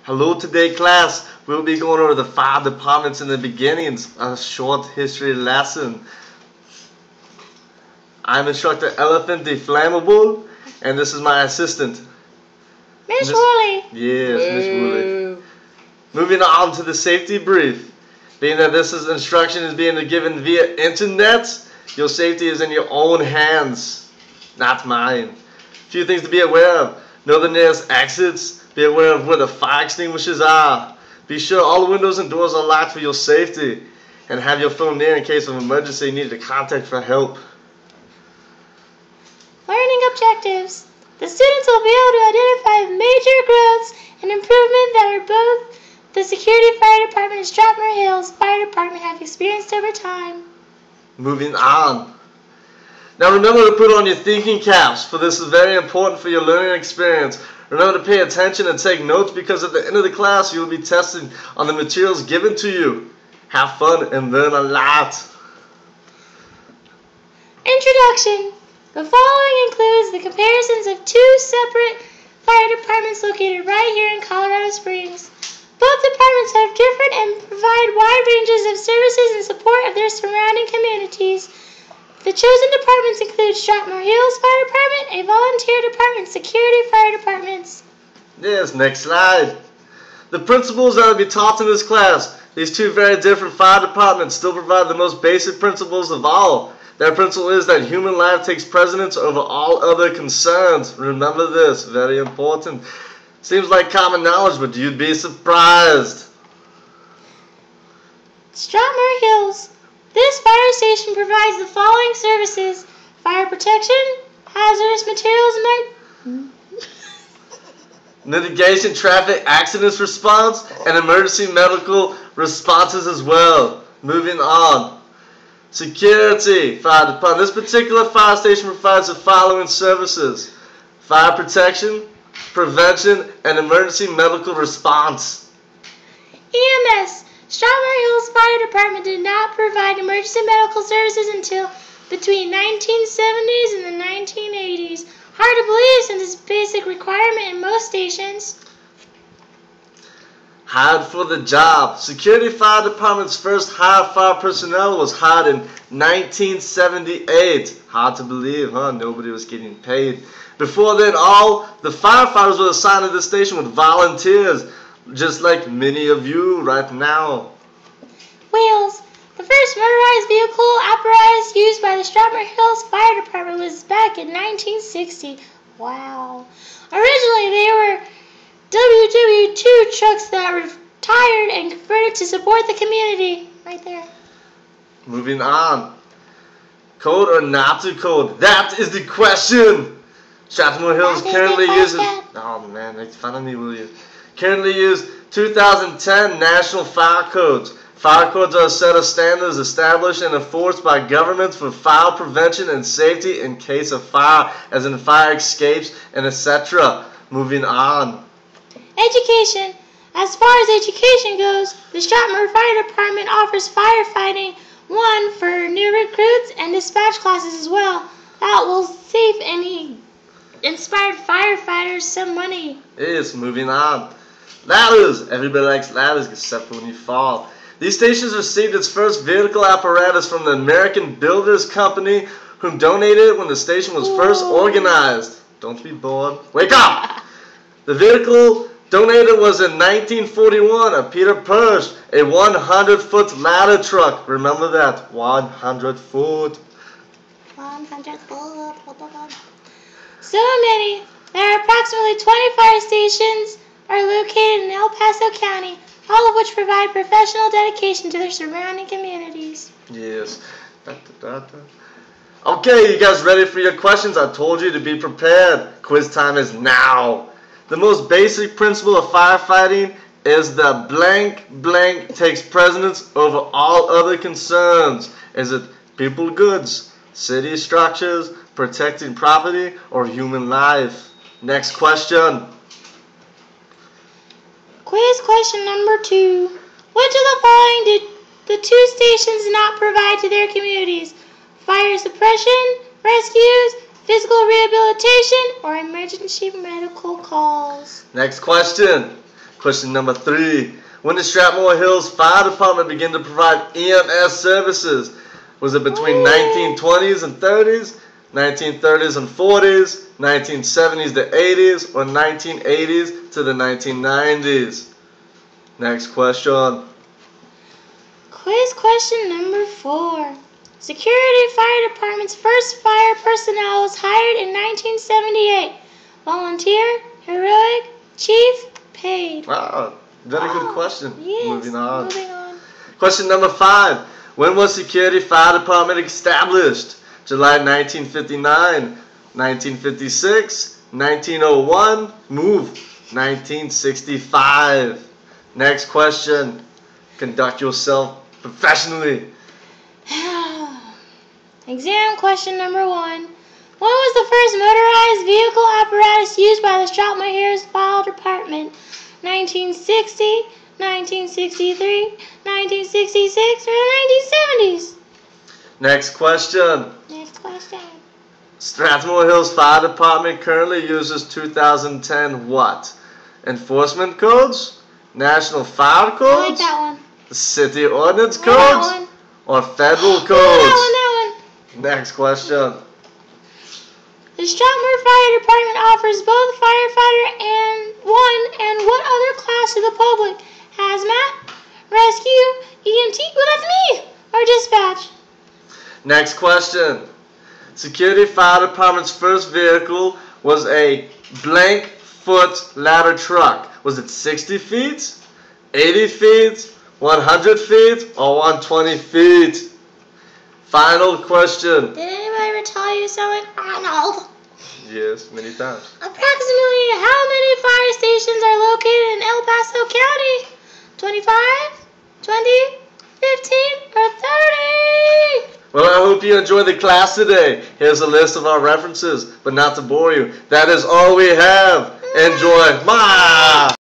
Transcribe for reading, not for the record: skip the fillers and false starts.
Hello today class, we'll be going over the fire departments in the beginnings, a short history lesson. I'm instructor Elephant the Flammable, and this is my assistant. Miss Woolley. Yes, Miss Woolley. Moving on to the safety brief. Being that this instruction is being given via internet, your safety is in your own hands, not mine. A few things to be aware of. Know the nearest exits. Be aware of where the fire extinguishers are. Be sure all the windows and doors are locked for your safety. And have your phone near in case of emergency you need to contact for help. Learning objectives. The students will be able to identify major growths and improvement that are both the Security Fire Department and Strathmore Hills Fire Department have experienced over time. Moving on. Now remember to put on your thinking caps, for this is very important for your learning experience. Remember to pay attention and take notes, because at the end of the class you will be testing on the materials given to you. Have fun and learn a lot. Introduction. The following includes the comparisons of two separate fire departments located right here in Colorado Springs. Both departments have different and provide wide ranges of services in support of their surrounding communities. The chosen departments include Strathmore Hills Fire Department, a volunteer department, security fire departments. Yes, next slide. The principles that will be taught in this class. These two very different fire departments still provide the most basic principles of all. That principle is that human life takes precedence over all other concerns. Remember this, very important. Seems like common knowledge, but you'd be surprised. Strathmore Hills. This fire station provides the following services: fire protection, hazardous materials mitigation, traffic accidents response, and emergency medical responses as well. Moving on. Security fire department. This particular fire station provides the following services: fire protection, prevention, and emergency medical response. EMS. Strathmore Hills Fire Department did not provide emergency medical services until between 1970s and the 1980s. Hard to believe since it's a basic requirement in most stations. Hired for the job. Security Fire Department's first hire fire personnel was hired in 1978. Hard to believe, huh? Nobody was getting paid. Before then, all the firefighters were assigned to the station with volunteers, just like many of you right now. Wheels. The first motorized vehicle apparatus used by the Strathmore Hills Fire Department was back in 1960. Wow. Originally, they were WW2 trucks that retired and converted to support the community. Right there. Moving on. Code or not to code? That is the question. Strathmore Hills currently uses... Oh man, make fun of me, will you? Currently use 2010 National Fire Codes. Fire codes are a set of standards established and enforced by governments for fire prevention and safety in case of fire, as in fire escapes and etc. Moving on. Education. As far as education goes, the Strathmore Fire Department offers firefighting 1 for new recruits and dispatch classes as well. That will save any inspired firefighters some money. Yes, moving on. Ladders. Everybody likes ladders except when you fall. These stations received its first vehicle apparatus from the American Builders Company, whom donated it when the station was first organized. Don't be bored. Wake up! The vehicle donated was in 1941, a Peter Persh, a 100-foot ladder truck. Remember that, 100 foot. 100 foot. So many. There are approximately 20 fire stations are located in El Paso County, all of which provide professional dedication to their surrounding communities. Yes. Okay, you guys ready for your questions? I told you to be prepared. Quiz time is now. The most basic principle of firefighting is that blank blank takes precedence over all other concerns. Is it people, goods, city structures, protecting property, or human life? Next question. Quiz question number 2. Which of the following did the two stations not provide to their communities? Fire suppression, rescues, physical rehabilitation, or emergency medical calls? Next question. Question number 3. When did Strathmore Hills Fire Department begin to provide EMS services? Was it between 1920s and 30s, 1930s and 40s, 1970s to 80s, or 1980s to the 1990s? Next question. Quiz question number 4. Security Fire Department's first fire personnel was hired in 1978. Volunteer, heroic, chief, paid. Wow, very good question. Yes, Moving on. moving on. Question number 5. When was Security Fire Department established? July 1959, 1956, 1901, move, 1965. Next question. Conduct yourself professionally. Exam question number 1. When was the first motorized vehicle apparatus used by the Strathmore Hills Fire Department? 1960, 1963, 1966, or the 1970s? Next question. Next question. Strathmore Hills Fire Department currently uses 2010 what? Enforcement codes? National Fire I Codes? like that one. The City Ordinance I like that Codes? one. Or Federal That Codes? one. Next question. The Strathmore Fire Department offers both firefighter and what other class to the public? Hazmat, rescue, EMT, well that's me, or dispatch. Next question. Security Fire Department's first vehicle was a blank foot ladder truck. Was it 60 feet, 80 feet, 100 feet, or 120 feet? Final question. Did anybody ever tell you you sound like Arnold? Yes, many times. Approximately how many fire stations are located in El Paso County? 25, 20, 15, or 30? Well, I hope you enjoyed the class today. Here's a list of our references, but not to bore you. That is all we have. Enjoy. Bye.